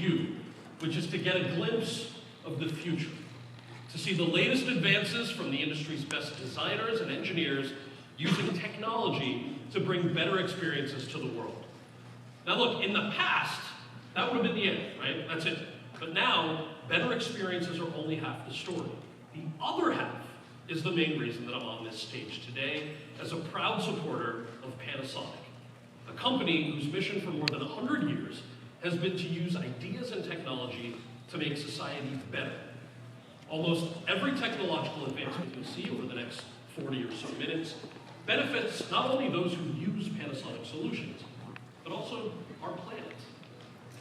you, which is to get a glimpse of the future, to see the latest advances from the industry's best designers and engineers using technology to bring better experiences to the world. Now look, in the past, that would have been the end, right? That's it. But now, better experiences are only half the story. The other half is the main reason that I'm on this stage today as a proud supporter of Panasonic, a company whose mission for more than 100 years has been to use ideas and technology to make society better. Almost every technological advancement you'll see over the next 40 or so minutes benefits not only those who use Panasonic solutions, but also our planet.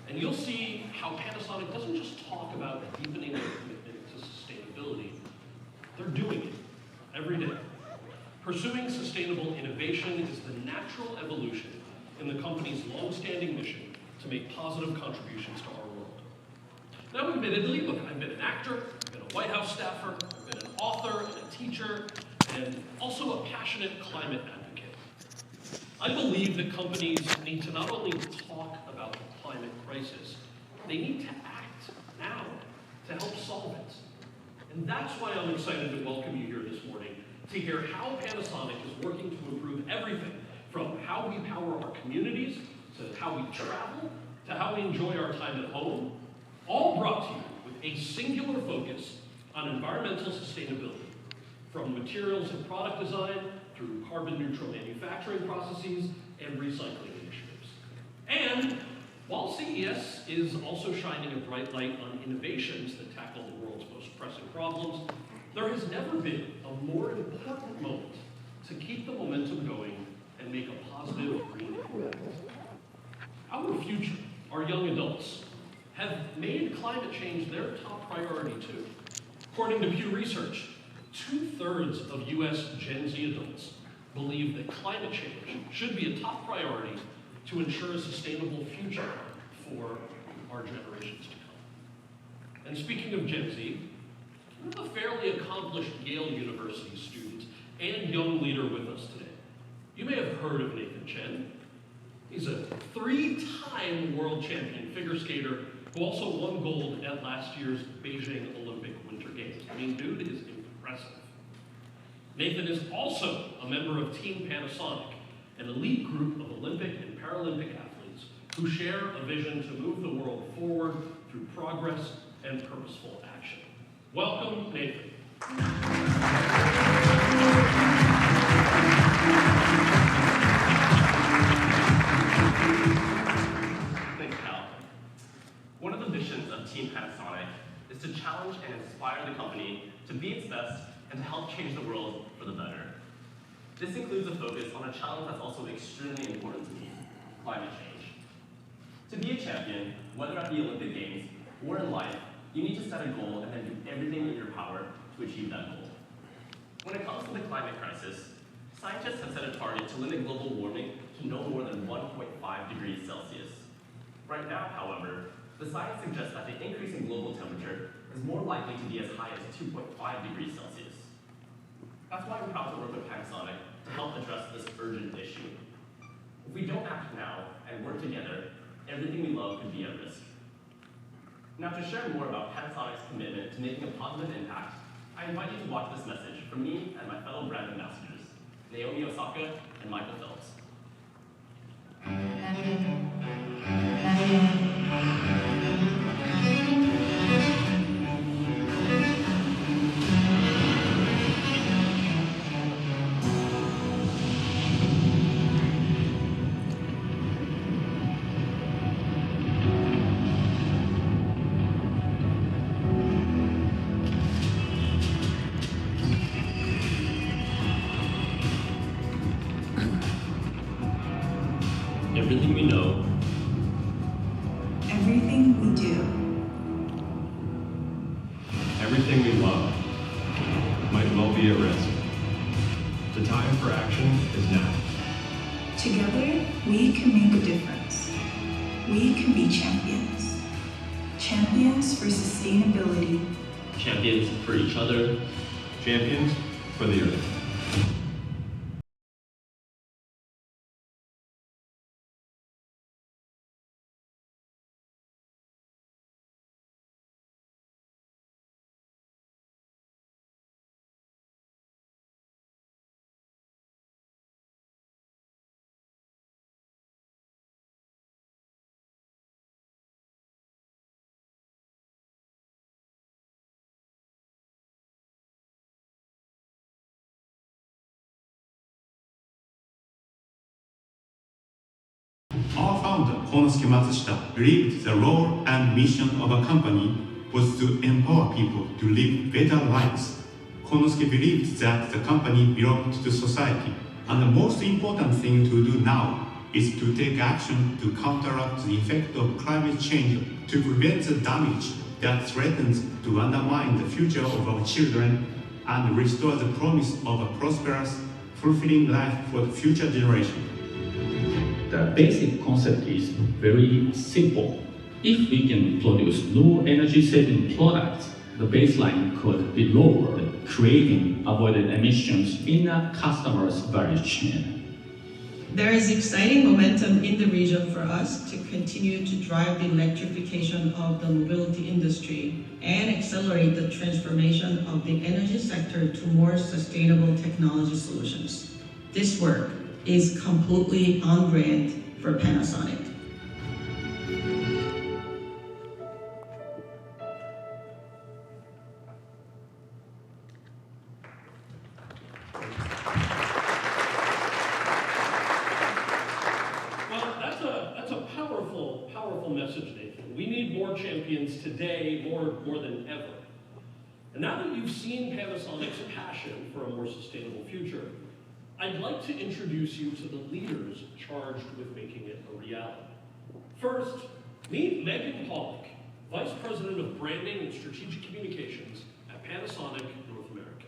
And you'll see how Panasonic doesn't just talk about deepening their commitment to sustainability, they're doing it every day. Pursuing sustainable innovation is the natural evolution in the company's long-standing mission to make positive contributions to our world. Now, admittedly, look, I've been an actor, I've been a White House staffer, I've been an author and a teacher, and also a passionate climate advocate. I believe that companies need to not only talk about the climate crisis, they need to act now to help solve it. And that's why I'm excited to welcome you here this morning to hear how Panasonic is working to improve everything from how we power our communities, to how we travel, to how we enjoy our time at home, all brought to you with a singular focus on environmental sustainability, from materials and product design through carbon-neutral manufacturing processes and recycling initiatives. And while CES is also shining a bright light on innovations that tackle the world's most pressing problems, there has never been a more important moment to keep the momentum going and make a positive green impact. Our future, our young adults, have made climate change their top priority too. According to Pew Research, 2/3 of US Gen Z adults believe that climate change should be a top priority to ensure a sustainable future for our generations to come. And speaking of Gen Z, we have a fairly accomplished Yale University student and young leader with us today. You may have heard of Nathan Chen. He's a 3-time world champion figure skater who also won gold at last year's Beijing Olympic Winter Games. I mean, dude is impressive. Nathan is also a member of Team Panasonic, an elite group of Olympic and Paralympic athletes who share a vision to move the world forward through progress and purposeful action. Welcome, Nathan. Thanks, Cal. One of the missions of Team Panasonic is to challenge and inspire the company to be its best and to help change the world for the better. This includes a focus on a challenge that's also extremely important to me, climate change. To be a champion, whether at the Olympic Games or in life, you need to set a goal and then do everything in your power to achieve that goal. When it comes to the climate crisis, scientists have set a target to limit global warming to no more than 1.5 degrees Celsius. Right now, however, the science suggests that the increase in global temperature is more likely to be as high as 2.5 degrees Celsius. That's why I'm proud to work with Panasonic to help address this urgent issue. If we don't act now and work together, everything we love could be at risk. Now, to share more about Panasonic's commitment to making a positive impact, I invite you to watch this message from me and my fellow brand ambassadors, Naomi Osaka and Michael Phelps. Everything we know, everything we do, everything we love might well be at risk. The time for action is now. Together, we can make a difference. We can be champions. Champions for sustainability. champions for each other, Champions for the earth. Our founder, Konosuke Matsushita, believed the role and mission of a company was to empower people to live better lives. Konosuke believed that the company belonged to society, and the most important thing to do now is to take action to counteract the effect of climate change, to prevent the damage that threatens to undermine the future of our children and restore the promise of a prosperous, fulfilling life for the future generation. The basic concept is very simple. If we can produce low energy-saving products, the baseline could be lowered, creating avoided emissions in a customer's value chain. There is exciting momentum in the region for us to continue to drive the electrification of the mobility industry and accelerate the transformation of the energy sector to more sustainable technology solutions. This work is completely on brand for Panasonic. Message, Nathan. We need more champions today, more than ever. And now that you've seen Panasonic's passion for a more sustainable future, I'd like to introduce you to the leaders charged with making it a reality. First, meet Megan Pollock, Vice President of Branding and Strategic Communications at Panasonic North America.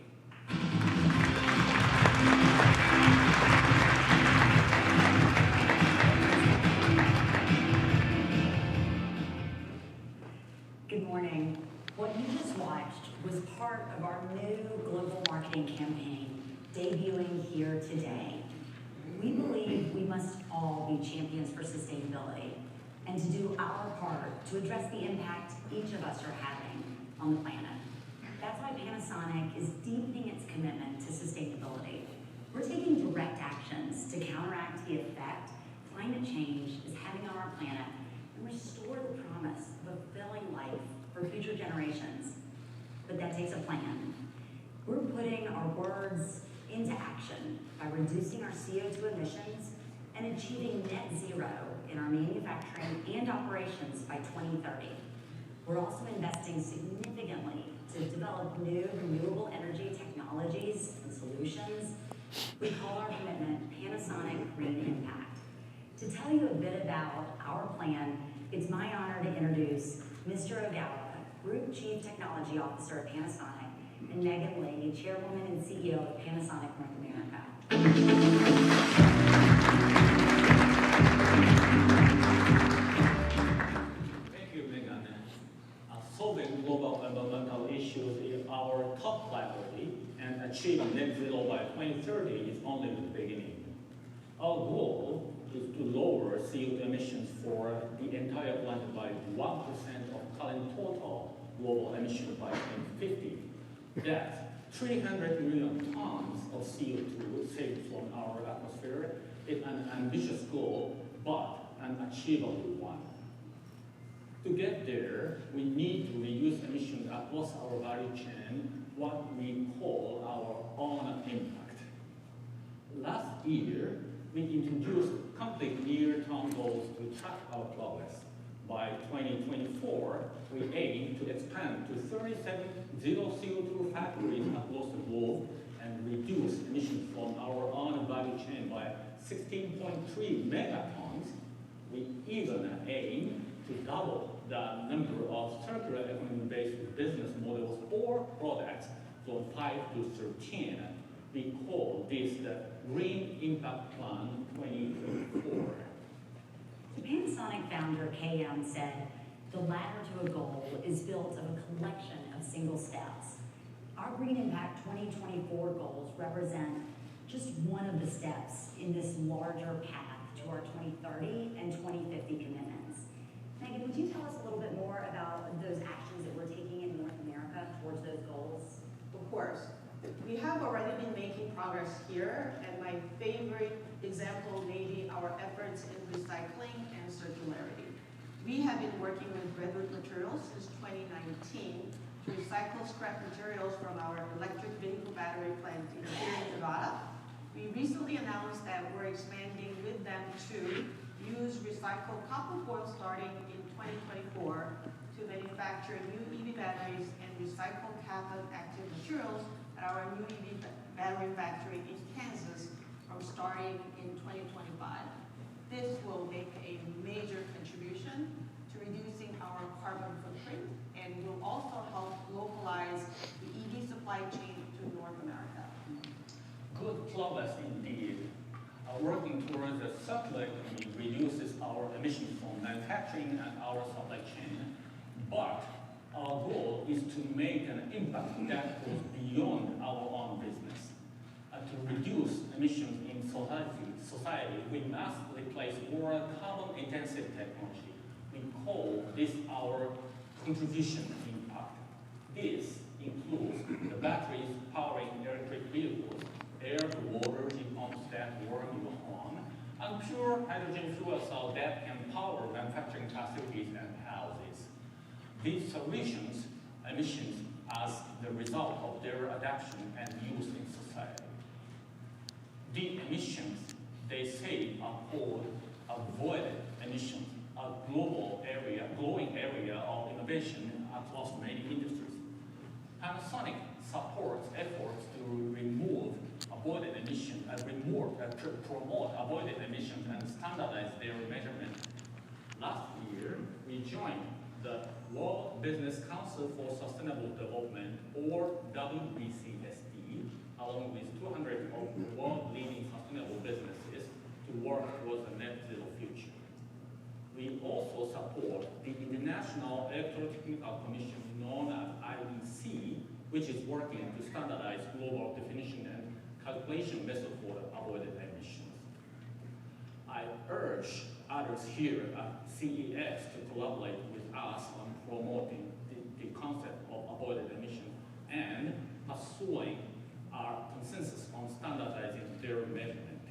Good morning. What you just watched was part of our new global marketing campaign debuting here today. We believe we must all be champions for sustainability and to do our part to address the impact each of us are having on the planet. That's why Panasonic is deepening its commitment to sustainability. We're taking direct actions to counteract the effect climate change is having on our planet and restore the promise of a fulfilling life for future generations. But that takes a plan. We're putting our words into action by reducing our CO2 emissions and achieving net zero in our manufacturing and operations by 2030. We're also investing significantly to develop new renewable energy technologies and solutions. We call our commitment Panasonic Green Impact. To tell you a bit about our plan, it's my honor to introduce Mr. Ogawa, Group Chief Technology Officer at Panasonic, and Megan Lee, Chairwoman and CEO of Panasonic North America. Thank you, Megan. Solving global environmental issues is our top priority, and achieving net zero by 2030 is only the beginning. Our goal is to lower CO2 emissions for the entire planet by 1% of current total global emissions by 2050. That's 300 million tons of CO2 saved from our atmosphere. It's an ambitious goal, but an achievable one. To get there, we need to reduce emissions across our value chain, what we call our own impact. Last year, we introduced complete near-term goals to track our progress. By 2024, we aim to expand to 37 zero CO2 factories across the globe and reduce emissions from our own value chain by 16.3 megatons. We even aim to double the number of circular economy-based business models or products from 5 to 13. We call this the Green Impact Plan 2024. The Panasonic founder, KM, said, "The ladder to a goal is built of a collection of single steps." Our Green Impact 2024 goals represent just one of the steps in this larger path to our 2030 and 2050 commitments. Megan, would you tell us a little bit more about those actions that we're taking in North America towards those goals? Of course. We have already been making progress here, and my favorite example may be our efforts in recycling and circularity. We have been working with Redwood Materials since 2019 to recycle scrap materials from our electric vehicle battery plant here in Nevada. We recently announced that we're expanding with them to use recycled copper foil starting in 2024 to manufacture new EV batteries and recycled cathode active materials at our new EV battery factory in Kansas from starting in 2025. This will make a major contribution to reducing our carbon footprint and will also help localize the EV supply chain to North America. Good progress indeed. Working towards a circular economy reduces our emissions from manufacturing and our supply chain, but our goal is to make an impact that goes beyond our own business. To reduce emissions in society, we must replace more carbon-intensive technology. We call this our contribution impact. This includes the batteries powering electric vehicles, air-to-water heat pumps that warm your home, and pure hydrogen fuel cells that can power manufacturing facilities and houses. These solutions emissions as the result of their adoption and use in society. The emissions, they say, are called avoided emissions, a growing area of innovation across many industries. Panasonic supports efforts to remove avoided emissions and to promote avoided emissions and standardize their measurement. Last year, we joined the World Business Council for Sustainable Development, or WBCSD, along with 200 of the world leading sustainable businesses to work towards a net zero future. We also support the International Electrotechnical Commission, known as IEC, which is working to standardize global definition and calculation method for avoided emissions. I urge others here at CES to collaborate with us on promoting the concept of avoided emission and pursuing our consensus on standardizing their measurement.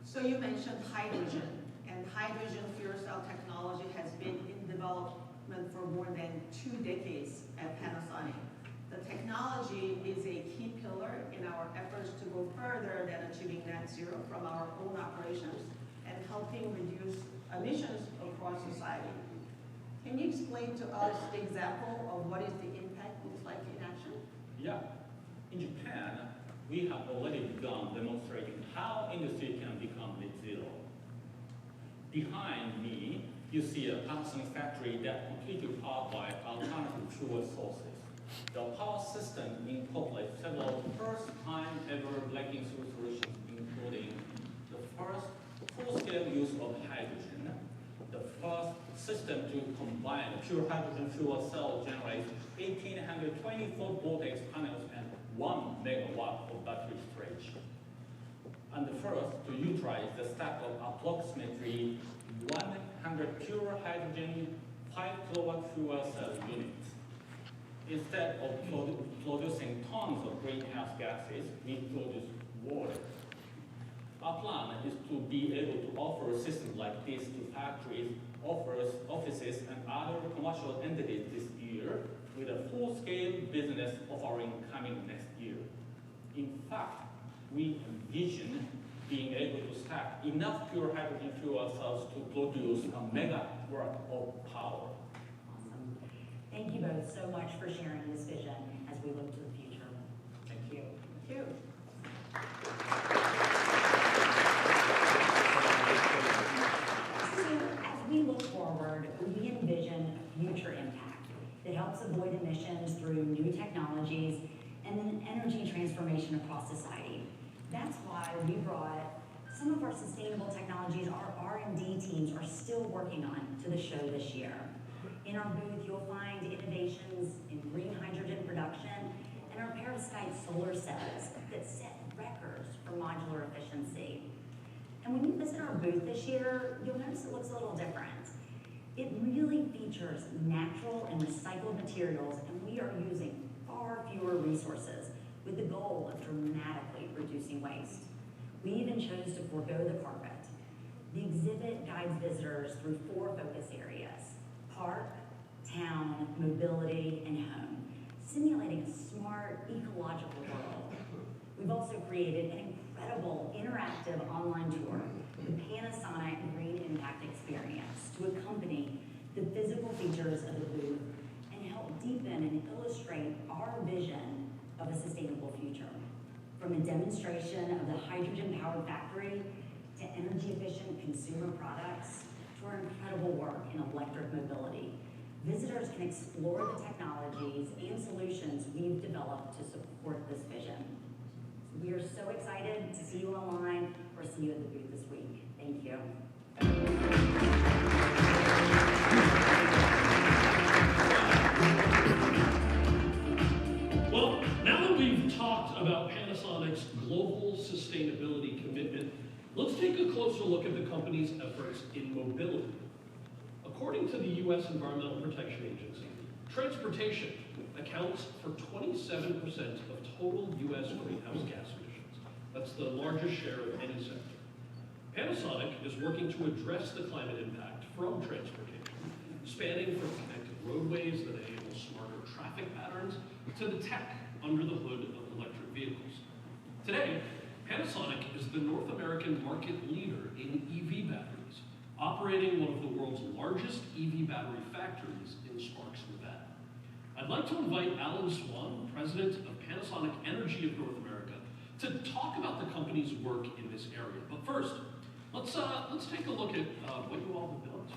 So you mentioned hydrogen, and hydrogen fuel cell technology has been in development for more than 2 decades at Panasonic. The technology is a key pillar in our efforts to go further than achieving net zero from our own operations and helping reduce emissions across society. Can you explain to us the example of what is the impact looks like in action? Yeah. In Japan, we have already begun demonstrating how industry can become net zero. Behind me, you see a Panasonic factory that completely powered by alternative fuel sources. The power system incorporates several first-time ever breaking through solutions, including the first full-scale use of hydrogen, the first system to combine pure hydrogen fuel cell generates 1,820-volt voltage panels and 1 megawatt of battery storage, and the first to utilize the stack of approximately 100 pure hydrogen 5 kilowatt fuel cell units. Instead of producing tons of greenhouse gases, we produce water. Our plan is to be able to offer systems like this to factories, offices, and other commercial entities this year, with a full-scale business offering coming next year. In fact, we envision being able to stack enough pure hydrogen fuel cells to produce a megawatt of power. Awesome. Thank you both so much for sharing this vision as we look to the future. Thank you. Thank you. So as we look forward, we envision a future impact that helps avoid emissions through new technologies and an energy transformation across society. That's why we brought some of our sustainable technologies our R&D teams are still working on to the show this year. In our booth, you'll find innovations in green hydrogen production and our perovskite solar cells that set records for modular efficiency. And when you visit our booth this year, you'll notice it looks a little different. It really features natural and recycled materials, and we are using far fewer resources with the goal of dramatically reducing waste. We even chose to forego the carpet. The exhibit guides visitors through 4 focus areas: park, town, mobility, and home, simulating a smart, ecological world. We've also created an incredible interactive online tour the Panasonic Green Impact Experience to accompany the physical features of the booth and help deepen and illustrate our vision of a sustainable future. From a demonstration of the hydrogen-powered factory to energy-efficient consumer products to our incredible work in electric mobility, visitors can explore the technologies and solutions we've developed to support this vision. We are so excited to see you online or see you at the booth this week. Thank you. Well, now that we've talked about Panasonic's global sustainability commitment, let's take a closer look at the company's efforts in mobility. According to the U.S. Environmental Protection Agency, transportation accounts for 27% of total U.S. greenhouse gas emissions. That's the largest share of any sector. Panasonic is working to address the climate impact from transportation, spanning from connected roadways that enable smarter traffic patterns to the tech under the hood of electric vehicles. Today, Panasonic is the North American market leader in EV batteries, operating one of the world's largest EV battery factories in Sparks, Nevada. I'd like to invite Alan Swan, president of Panasonic Energy of North America, to talk about the company's work in this area. But first, let's take a look at what you all have built.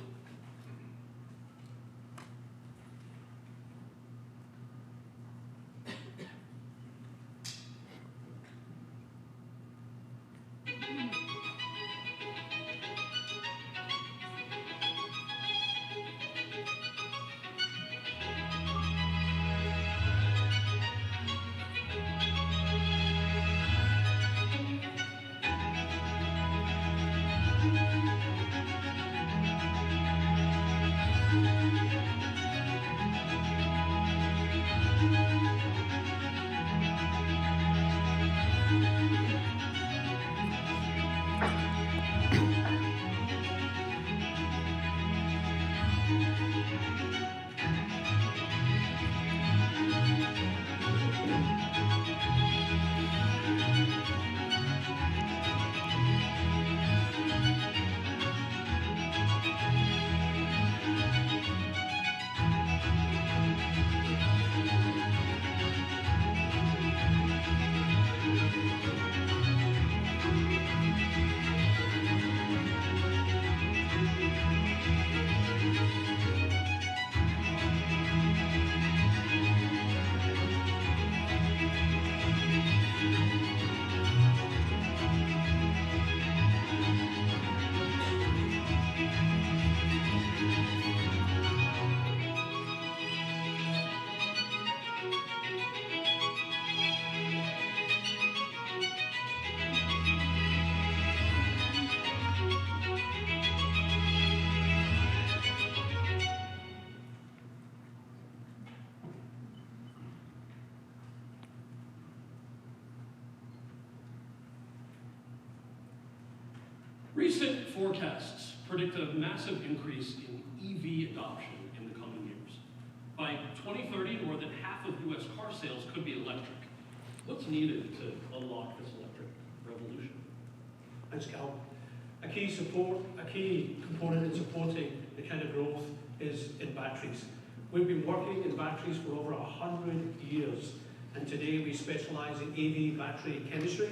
Recent forecasts predict a massive increase in EV adoption in the coming years. By 2030, more than half of U.S. car sales could be electric. What's needed to unlock this electric revolution? Thanks, Cal. A key component in supporting the kind of growth is in batteries. We've been working in batteries for over 100 years, and today we specialize in EV battery chemistry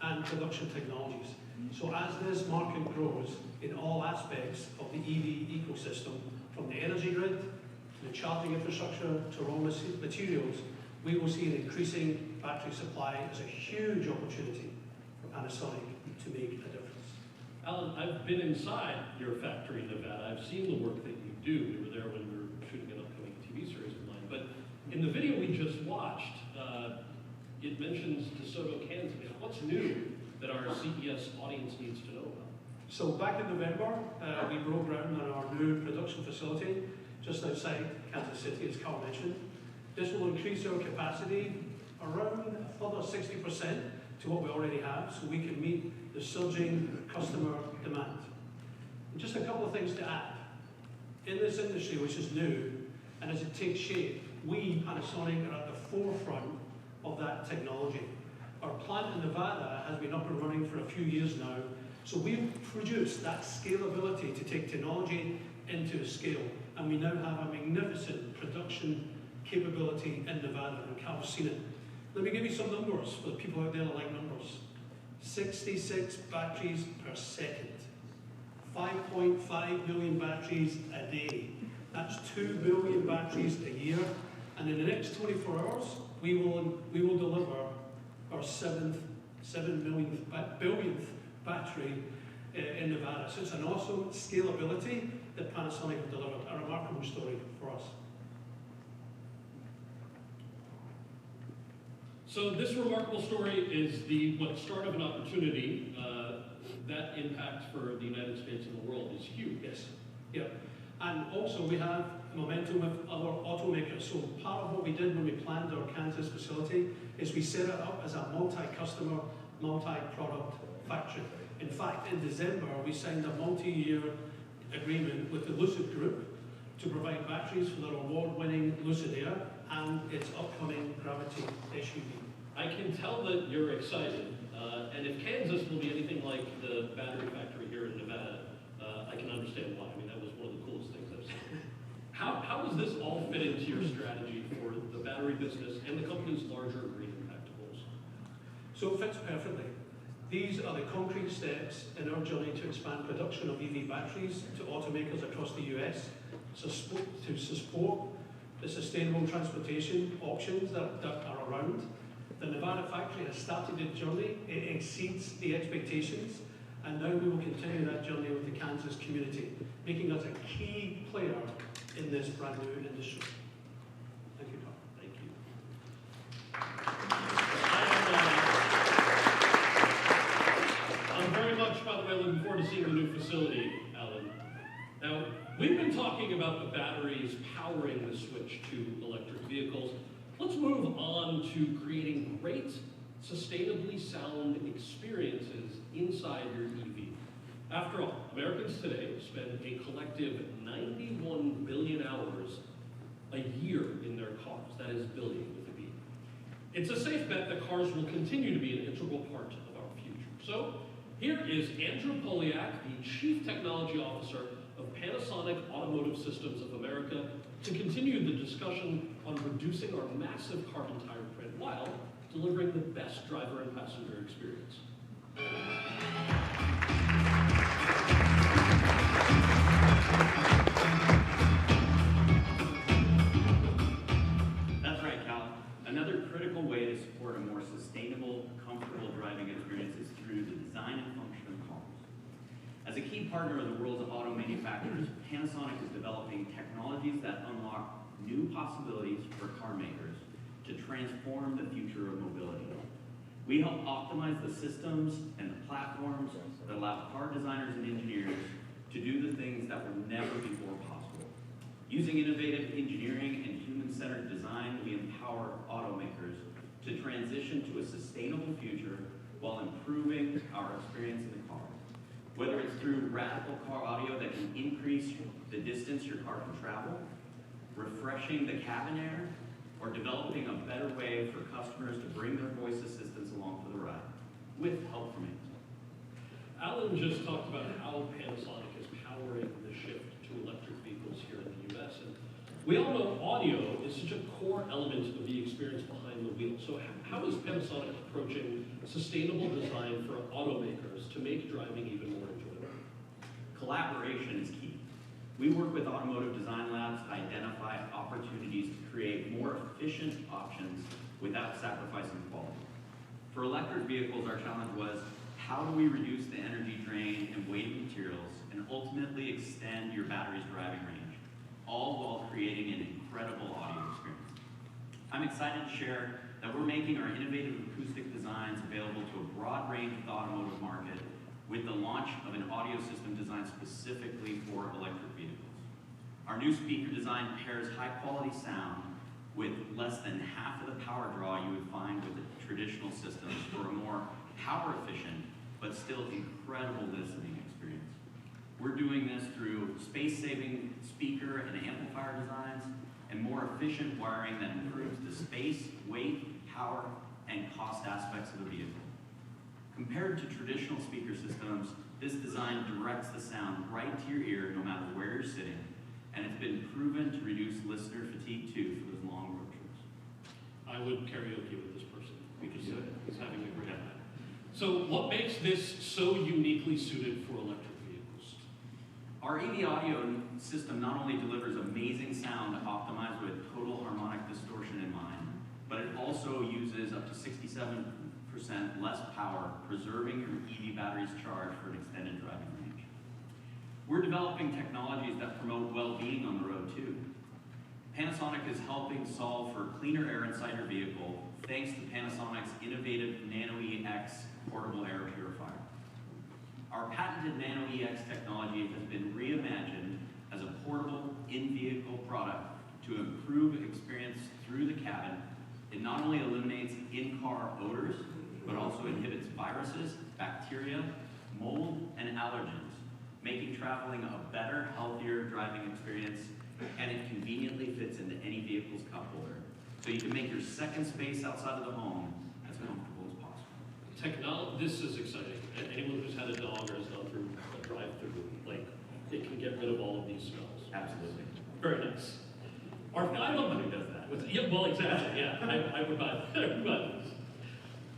and production technologies. So as this market grows in all aspects of the EV ecosystem, from the energy grid to the charging infrastructure to raw materials, we will see an increasing battery supply as a huge opportunity for Panasonic to make a difference. Alan, I've been inside your factory in Nevada. I've seen the work that you do. We were there when we were shooting an upcoming TV series of mine. But in the video we just watched, it mentions DeSoto cans. What's new that our CES audience needs to know about? So back in November, we broke ground on our new production facility just outside Kansas City, as Carl mentioned. This will increase our capacity around a further 60% to what we already have, so we can meet the surging customer demand. And just a couple of things to add. In this industry, which is new, and as it takes shape, we, Panasonic, are at the forefront of that technology. Our plant in Nevada has been up and running for a few years now, So we've produced that scalability to take technology into scale, and we now have a magnificent production capability in Nevada, and Cal's seen it. Let me give you some numbers for the people out there that like numbers. 66 batteries per second, 5.5 million batteries a day. That's 2 billion batteries a year, and in the next 24 hours, we will deliver our 7 billionth battery in Nevada. So it's an awesome scalability that Panasonic have delivered, a remarkable story for us. So this remarkable story is the start of an opportunity. That impact for the United States and the world is huge. Yes. Yep. And also we have momentum with other automakers. So part of what we did when we planned our Kansas facility is we set it up as a multi-customer, multi-product factory. In fact, in December, we signed a multi-year agreement with the Lucid Group to provide batteries for their award-winning Lucid Air and its upcoming Gravity SUV. I can tell that you're excited, and if Kansas will be anything like the battery factory here in Nevada, I can understand why. I mean, that was one of the coolest things I've seen. How does this all fit into your strategy for the battery business and the company's larger green impact goals? So it fits perfectly. These are the concrete steps in our journey to expand production of EV batteries to automakers across the US, to support the sustainable transportation options that are around. The Nevada factory has started its journey. It exceeds the expectations, and now we will continue that journey with the Kansas community, making us a key player in this brand new industry. Thank you, Carl. Thank you. I'm very much, by the way, looking forward to seeing the new facility, Alan. Now, we've been talking about the batteries powering the switch to electric vehicles. Let's move on to creating great, sustainably sound experiences inside your EV. After all, Americans today spend a collective 91 billion hours a year in their cars. That is billion with a B. It's a safe bet that cars will continue to be an integral part of our future. So here is Andrew Poliak, the Chief Technology Officer of Panasonic Automotive Systems of America, to continue the discussion on reducing our massive carbon tire print while delivering the best driver and passenger experience. That's right, Cal. Another critical way to support a more sustainable, comfortable driving experience is through the design and function of cars. As a key partner of the world's auto manufacturers, Panasonic is developing technologies that unlock new possibilities for car makers to transform the future of mobility. We help optimize the systems and the platforms that allow car designers and engineers to do the things that were never before possible. Using innovative engineering and human-centered design, we empower automakers to transition to a sustainable future while improving our experience in the car. Whether it's through radical car audio that can increase the distance your car can travel, refreshing the cabin air, or developing a better way for customers to bring their voice assistants along for the ride, with help from Amazon. Alan just talked about how Panasonic is powering the shift to electric vehicles here in the US. And we all know audio is such a core element of the experience behind the wheel. So how is Panasonic approaching sustainable design for automakers to make driving even more enjoyable? Collaboration is key. We work with automotive design labs to identify opportunities to create more efficient options without sacrificing quality. For electric vehicles, our challenge was, how do we reduce the energy drain and weight of materials and ultimately extend your battery's driving range, all while creating an incredible audio experience? I'm excited to share that we're making our innovative acoustic designs available to a broad range of the automotive market with the launch of an audio system designed specifically for electric vehicles. Our new speaker design pairs high-quality sound with less than half of the power draw you would find with the traditional systems for a more power-efficient but still incredible listening experience. We're doing this through space-saving speaker and amplifier designs and more efficient wiring that improves the space, weight, power, and cost aspects of the vehicle. Compared to traditional speaker systems, This design directs the sound right to your ear no matter where you're sitting, and it's been proven to reduce listener fatigue too for those long road trips. I would karaoke with this person because he's having a great time. So what makes this so uniquely suited for electric vehicles? Our EV audio system not only delivers amazing sound optimized with total harmonic distortion in mind, but it also uses up to 67% less power, preserving your EV battery's charge for an extended driving range. We're developing technologies that promote well-being on the road too. Panasonic is helping solve for cleaner air inside your vehicle thanks to Panasonic's innovative Nano-EX portable air purifier. Our patented Nano-EX technology has been reimagined as a portable in-vehicle product to improve experience through the cabin. It not only eliminates in-car odors, but also inhibits viruses, bacteria, mold, and allergens, making traveling a better, healthier driving experience, and it conveniently fits into any vehicle's cup holder. So you can make your second space outside of the home as comfortable as possible. This is exciting. Anyone who's had a dog or has gone through a drive-through, like, it can get rid of all of these smells. Absolutely. Very nice. Our final who does that? Yeah, well, exactly. Yeah, I would buy this.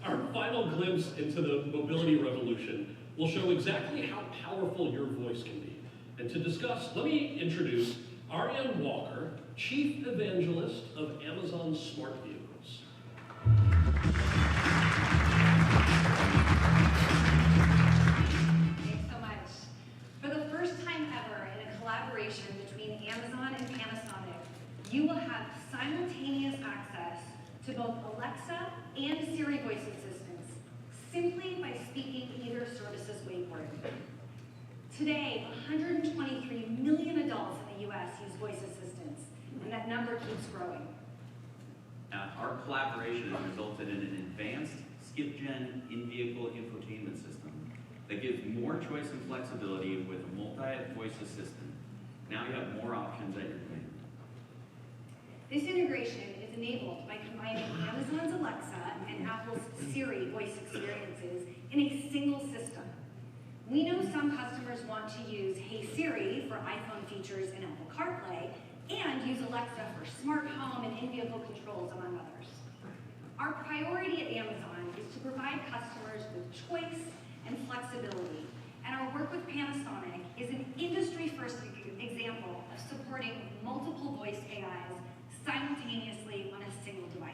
Our final glimpse into the mobility revolution will show exactly how powerful your voice can be. And to discuss, let me introduce Ariane Walker, Chief Evangelist of Amazon Smart Vehicles. Thanks so much. For the first time ever in a collaboration between Amazon and Panasonic, you will have simultaneous access to both Alexa and Siri voice assistants, simply by speaking either service's wake word. Today, 123 million adults in the US use voice assistants, and that number keeps growing. Our collaboration has resulted in an advanced skip-gen in-vehicle infotainment system that gives more choice and flexibility with a multi-voice assistant. Now you have more options at your command. This integration is enabled by combining Amazon's Alexa and Apple's Siri voice experiences in a single system. We know some customers want to use Hey Siri for iPhone features and Apple CarPlay, and use Alexa for smart home and in-vehicle controls, among others. Our priority at Amazon is to provide customers with choice and flexibility, and our work with Panasonic is an industry-first example of supporting multiple voice AIs simultaneously on a single device.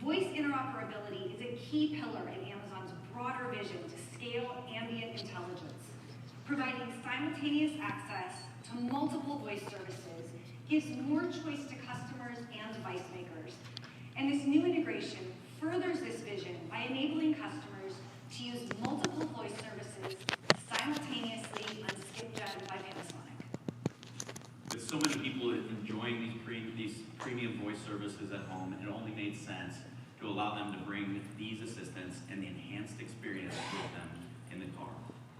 Voice interoperability is a key pillar in Amazon's broader vision to scale ambient intelligence. Providing simultaneous access to multiple voice services gives more choice to customers and device makers. And this new integration furthers this vision by enabling customers to use multiple voice services simultaneously on SkipGen by Panasonic. With so many people enjoying these premium voice services at home, it only made sense to allow them to bring these assistants and the enhanced experience with them in the car.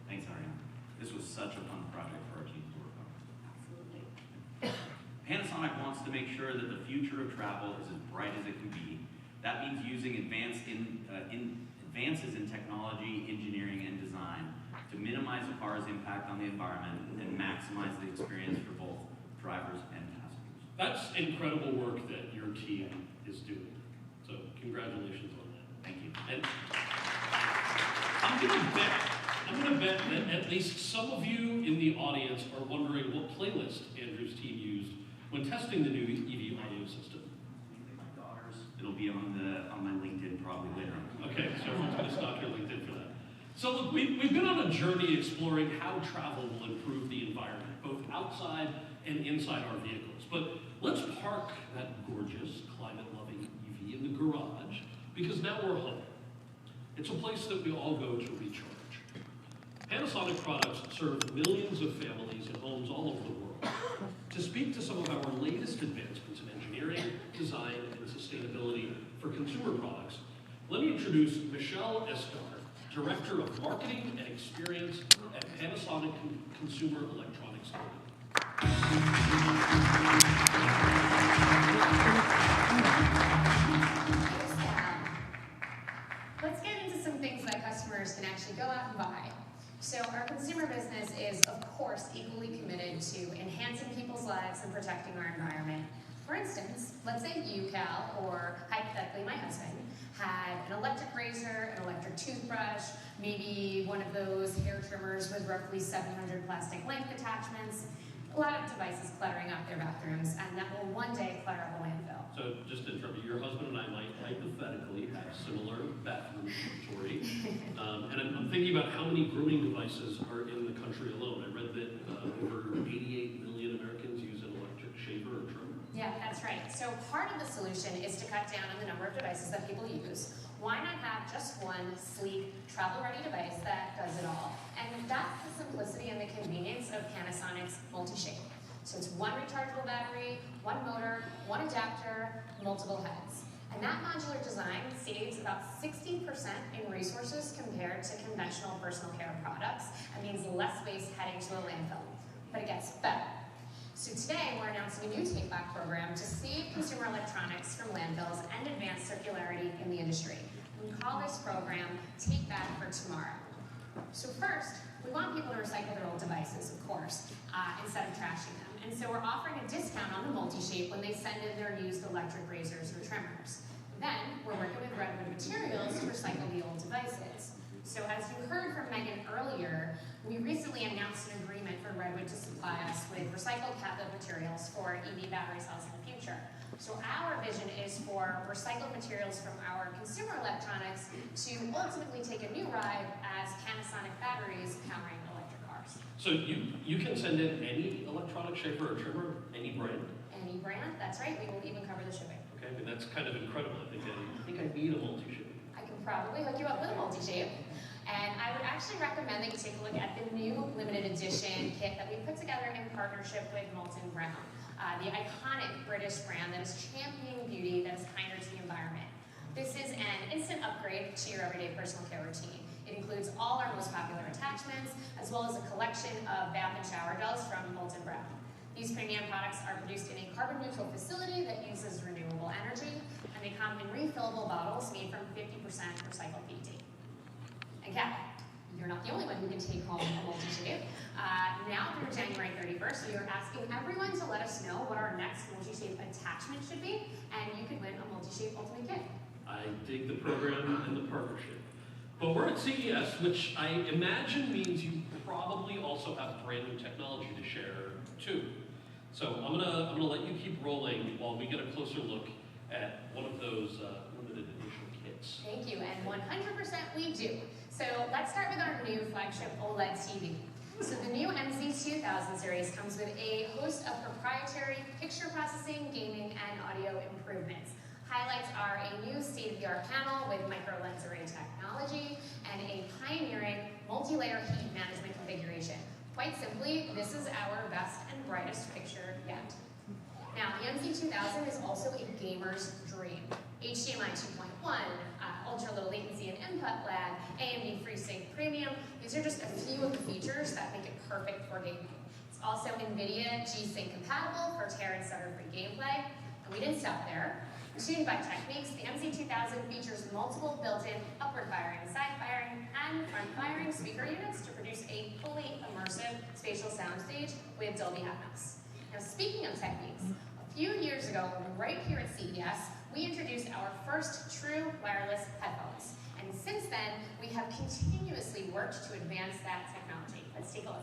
Thanks, Ariane. This was such a fun project for our team to work on. Absolutely. Panasonic wants to make sure that the future of travel is as bright as it can be. That means using advances in technology, engineering, and design to minimize the car's impact on the environment and maximize the experience for both drivers and passengers. That's incredible work that your team is doing. So congratulations on that. Thank you. And I'm gonna bet that at least some of you in the audience are wondering what playlist Andrew's team used when testing the new EV audio system. It'll be on my LinkedIn probably later on. Okay, so everyone's gonna stalk your LinkedIn for that. So look, we've been on a journey exploring how travel will improve the environment, both outside and inside our vehicles. But let's park that gorgeous, climate-loving EV in the garage, because now we're home. It's a place that we all go to recharge. Panasonic products serve millions of families and homes all over the world. To speak to some of our latest advancements in engineering, design, and sustainability for consumer products, let me introduce Michelle Escar, Director of Marketing and Experience at Panasonic Consumer Electronics Company. Let's get into some things that customers can actually go out and buy. protecting our environment. For instance, let's say you, Cal, or hypothetically my husband, had an electric razor, an electric toothbrush, maybe one of those hair trimmers with roughly 700 plastic length attachments, a lot of devices cluttering up their bathrooms, and that will one day clutter up a landfill. So just to interrupt you, your husband and I might hypothetically have similar bathroom inventory. And I'm thinking about how many grooming devices are in the country alone. I read that over 88 million Americans use an electric shaver or trimmer. Yeah, that's right. So part of the solution is to cut down on the number of devices that people use. Why not have just one sleek, travel-ready device that does it all? And that's the simplicity and the convenience of Panasonic's multi-shape. So it's one rechargeable battery, one motor, one adapter, multiple heads. And that modular design saves about 60% in resources compared to conventional personal care products and means less waste heading to a landfill. But it gets better. So today we're announcing a new take-back program to save consumer electronics from landfills and advance circularity in the industry. We call this program Take Back for Tomorrow. So first, we want people to recycle their old devices, of course, instead of trashing them. And so we're offering a discount on the multi-shape when they send in their used electric razors or trimmers. Then we're working with Redwood Materials to recycle the old devices. So as you heard from Megan earlier, we recently announced an agreement for Redwood to supply us with recycled cathode materials for EV battery cells in the future. So our vision is for recycled materials from our consumer electronics to ultimately take a new ride as Panasonic batteries powering electric cars. So you can send in any electronic shaver or trimmer, any brand? Any brand, that's right. We will even cover the shipping. Okay, I mean, that's kind of incredible. I think I need a multi-shape. I can probably hook you up with a multi-shape. And I would actually recommend that you take a look at the new limited edition kit that we put together in partnership with Molton Brown, the iconic British brand that is championing beauty that is kinder to the environment. This is an instant upgrade to your everyday personal care routine. It includes all our most popular attachments, as well as a collection of bath and shower gels from Molton Brown. These premium products are produced in a carbon-neutral facility that uses renewable energy, and they come in refillable bottles made from 50% recycled PET. And Kat, you're not the only one who can take home a multi-shape. Now through January 31st, we are asking everyone to let us know what our next multi-shape attachment should be, and you could win a multi-shape ultimate kit. I dig the program and the partnership. But we're at CES, which I imagine means you probably also have brand new technology to share too. So I'm gonna let you keep rolling while we get a closer look at one of those limited edition kits. Thank you, and 100% we do. So let's start with our new flagship OLED TV. So the new MZ2000 series comes with a host of proprietary picture processing, gaming, and audio improvements. Highlights are a new state-of-the-art panel with micro lens array technology and a pioneering multi-layer heat management configuration. Quite simply, this is our best and brightest picture yet. Now, the MZ2000 is also a gamer's dream. HDMI 2.1, ultra low latency and input lag, AMD FreeSync Premium. These are just a few of the features that make it perfect for gaming. It's also NVIDIA G-Sync compatible for tear and stutter-free gameplay. And we didn't stop there. Tuned by Techniques, the MZ2000 features multiple built-in upward firing, side firing, and front firing speaker units to produce a fully immersive spatial soundstage with Dolby Atmos. Now, speaking of Techniques, a few years ago, right here at CES, we introduced our first true wireless headphones. And since then, we have continuously worked to advance that technology. Let's take a look.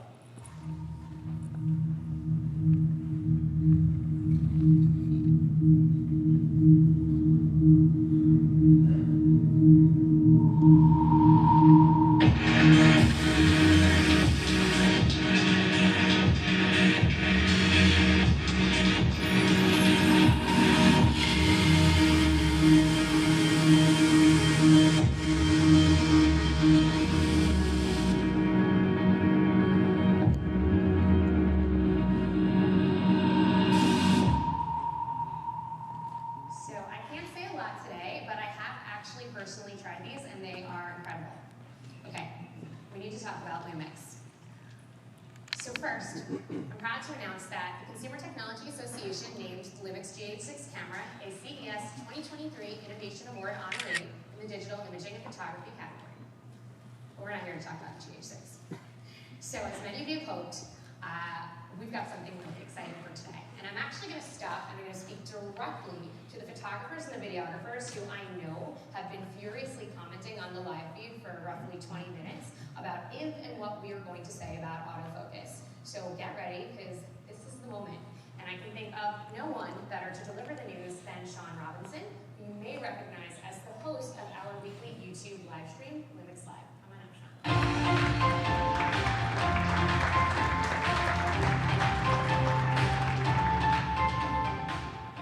we've got something really exciting for today. And I'm actually going to stop and I'm going to speak directly to the photographers and the videographers who I know have been furiously commenting on the live feed for roughly 20 minutes about if and what we are going to say about autofocus. So get ready, because this is the moment. And I can think of no one better to deliver the news than Sean Robinson, who you may recognize as the host of our weekly YouTube live stream, Lumix Live. Come on up, Sean.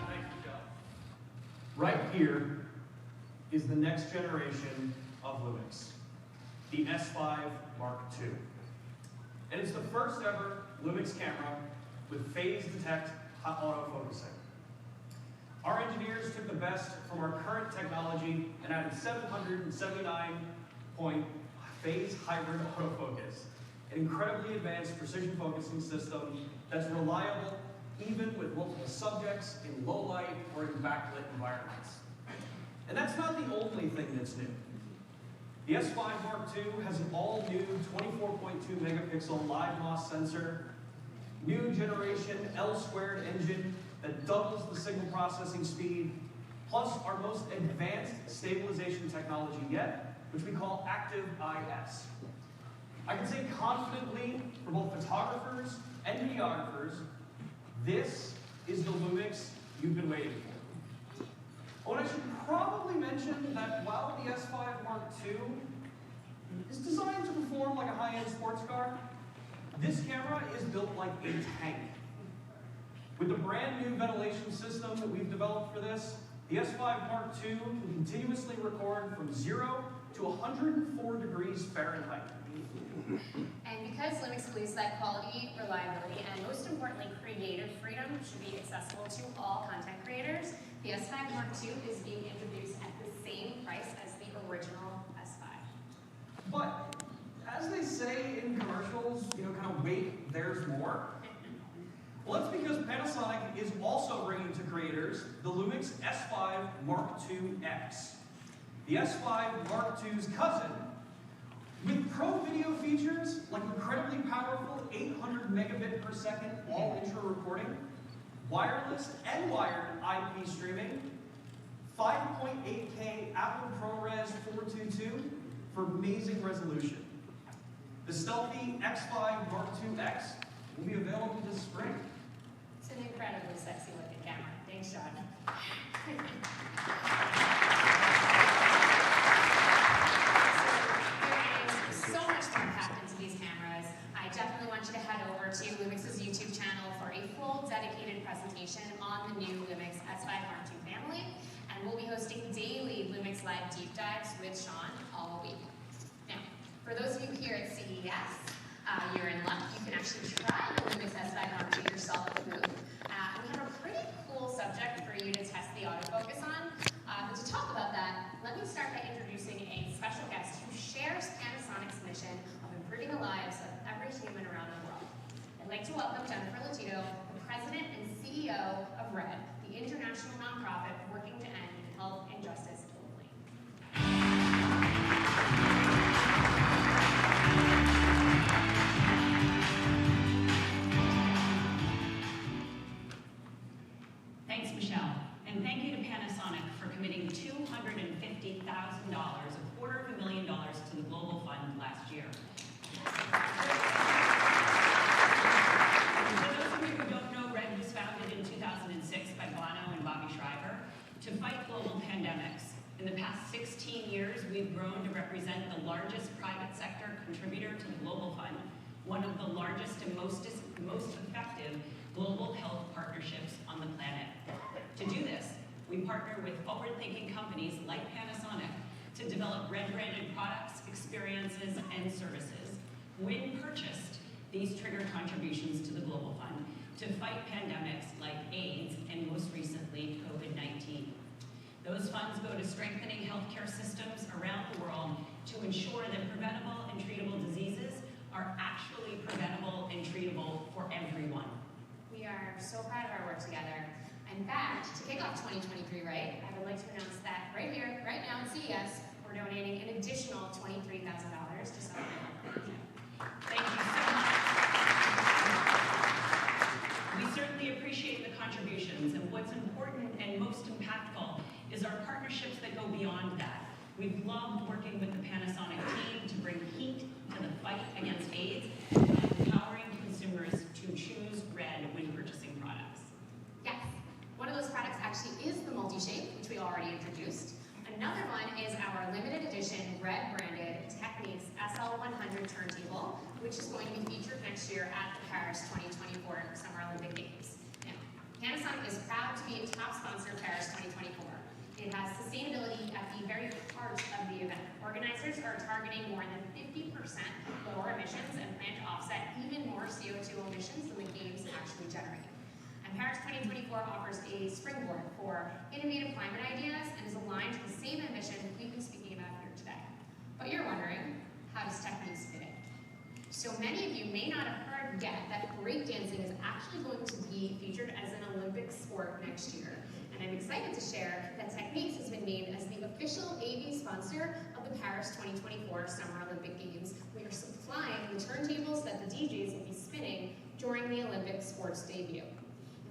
Thanks, Michelle. Right here is the next generation of Lumix, the S5 Mark II. And it's the first ever Lumix camera with phase detect autofocusing. Our engineers took the best from our current technology and added 779-point phase hybrid autofocus, an incredibly advanced precision focusing system that's reliable even with multiple subjects in low light or in backlit environments. And that's not the only thing that's new. The S5 Mark II has an all-new 24.2 megapixel live MOS sensor, new generation L-squared engine that doubles the signal processing speed, plus our most advanced stabilization technology yet, which we call Active IS. I can say confidently for both photographers and videographers, this is the Lumix you've been waiting for. Oh, and I should probably mention that while the S5 Mark II is designed to perform like a high-end sports car, this camera is built like a tank. With the brand new ventilation system that we've developed for this, the S5 Mark II can continuously record from 0 to 104 degrees Fahrenheit. And because Lumix believes that quality, reliability, and most importantly, creative freedom should be accessible to all content creators, the S5 Mark II is being introduced at the same price as the original S5. But as they say in commercials, kind of wait, there's more. Well, that's because Panasonic is also bringing to creators the Lumix S5 Mark II-X. The S5 Mark II's cousin, with pro video features like incredibly powerful 800 megabit per second all-intro recording, wireless and wired IP streaming, 5.8K Apple ProRes 422 for amazing resolution. The stealthy X5 Mark II-X will be available this spring. It's an incredibly sexy looking camera. Thanks, Sean. So much to unpack into these cameras. I definitely want you to head over to Lumix's YouTube channel for a full dedicated presentation on the new Lumix S5 Mark II family. And we'll be hosting daily Lumix Live deep dives with Sean all week. Now, for those of you here at CES, you're in luck. You can actually try the Lumix S5 Mark II yourself at the booth. We have a pretty cool subject for you to test the autofocus on. But to talk about that, let me start by introducing a special guest who shares Panasonic's mission of improving the lives of every human around the world. I'd like to welcome Jennifer Latito, the President and CEO of RED, the international nonprofit working to end health injustice globally. Thanks, Michelle. And thank you to Panasonic for committing $250,000, $250,000 to the Global Fund last year. For those of you who don't know, RED was founded in 2006 by Bono and Bobby Schreiber to fight global pandemics. In the past 16 years, we've grown to represent the largest private sector contributor to the Global Fund, one of the largest and most effective global health partnerships on the planet. To do this, we partner with forward-thinking companies like Panasonic to develop RED-branded products, experiences, and services. When purchased, these trigger contributions to the Global Fund to fight pandemics like AIDS and most recently COVID-19. Those funds go to strengthening healthcare systems around the world to ensure that preventable and treatable diseases are actually preventable and treatable for everyone. We are so proud of our work together. In fact, to kick off 2023 right, I would like to announce that right here, right now at CES, we're donating an additional $23,000 to supplement our program. Thank you so much. collaborations, and what's important and most impactful is our partnerships that go beyond that. We've loved working with the Panasonic team to bring heat to the fight against AIDS, empowering consumers to choose red when purchasing products. Yes, one of those products actually is the multi-shape, which we already introduced. Another one is our limited edition red branded Techniques SL100 turntable, which is going to be featured next year at the Paris 2024 Summer Olympic Games. Now, Panasonic is proud to be a top sponsor of Paris 2024. It has sustainability at the very heart of the event. Organizers are targeting more than 50% lower emissions and plan to offset even more CO2 emissions than the Games actually generate. And Paris 2024 offers a springboard for innovative climate ideas and is aligned to the same ambition we've been speaking about here today. But you're wondering, how does Techniques fit in? So many of you may not have heard yet that breakdancing is actually going to be featured as an Olympic sport next year. And I'm excited to share that Techniques has been named as the official AV sponsor of the Paris 2024 Summer Olympic Games. We are supplying the turntables that the DJs will be spinning during the Olympic sports debut.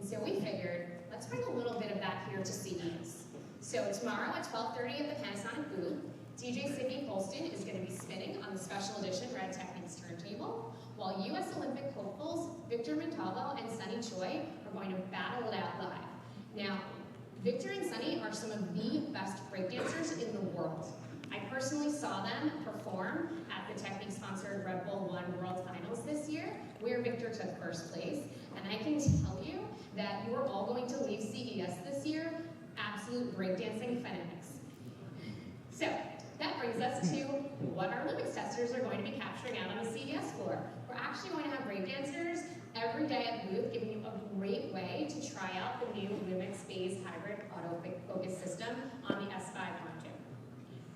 And so we figured, let's bring a little bit of that here to CES. So tomorrow at 12:30 at the Panasonic booth, DJ Sydney Colston is going to be spinning on the special edition Red Techniques turntable, while U.S. Olympic hopefuls Victor Montalvo and Sunny Choi are going to battle it out live. Now, Victor and Sunny are some of the best breakdancers in the world. I personally saw them perform at the Techniques-sponsored Red Bull One World Finals this year, where Victor took first place, and I can tell you that you are all going to leave CES this year absolute breakdancing fanatics. So, that brings us to what our Olympics testers are going to be capturing out on the CES floor. We're actually going to have breakdancers every day at the booth, giving you a great way to try out the new Lumix phase hybrid autofocus system on the S5 Mark II.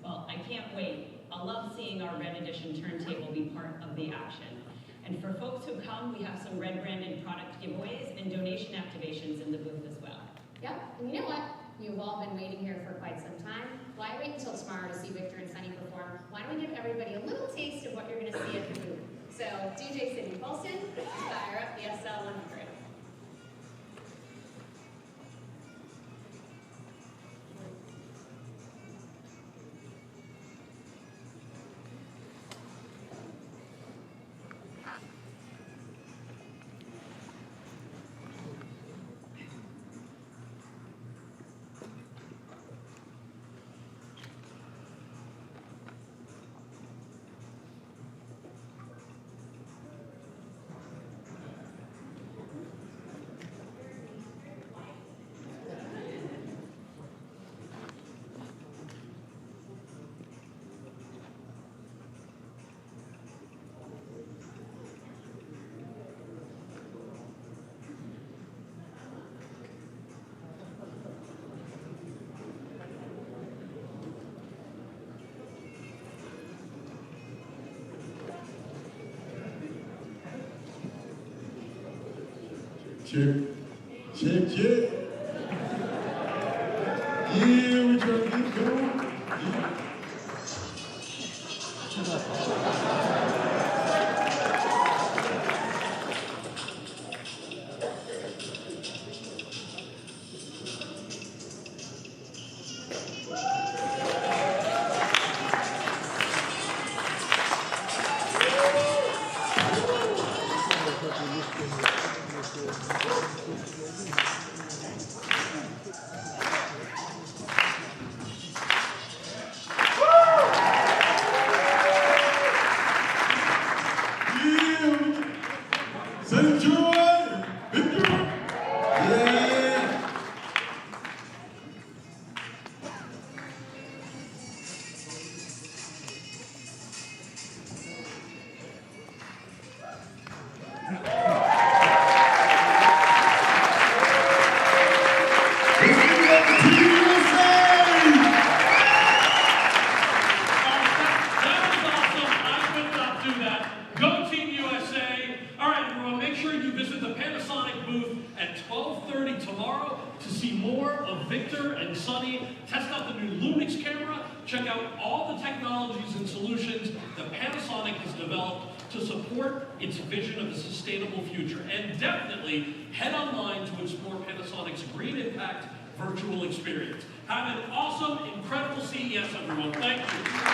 Well, I can't wait. I love seeing our Red Edition turntable be part of the action. And for folks who come, we have some Red branded product giveaways and donation activations in the booth as well. Yep, and you know what? You've all been waiting here for quite some time. Why wait until tomorrow to see Victor and Sunny perform? Why don't we give everybody a little taste of what you're going to see at the booth? So, DJ Sydney Colston, fire up the SL100. Check, check, check. Yeah, we trying to get going. Victor and Sunny, test out the new Lumix camera, check out all the technologies and solutions that Panasonic has developed to support its vision of a sustainable future. And definitely head online to explore Panasonic's Green Impact virtual experience. Have an awesome, incredible CES, everyone. Thank you.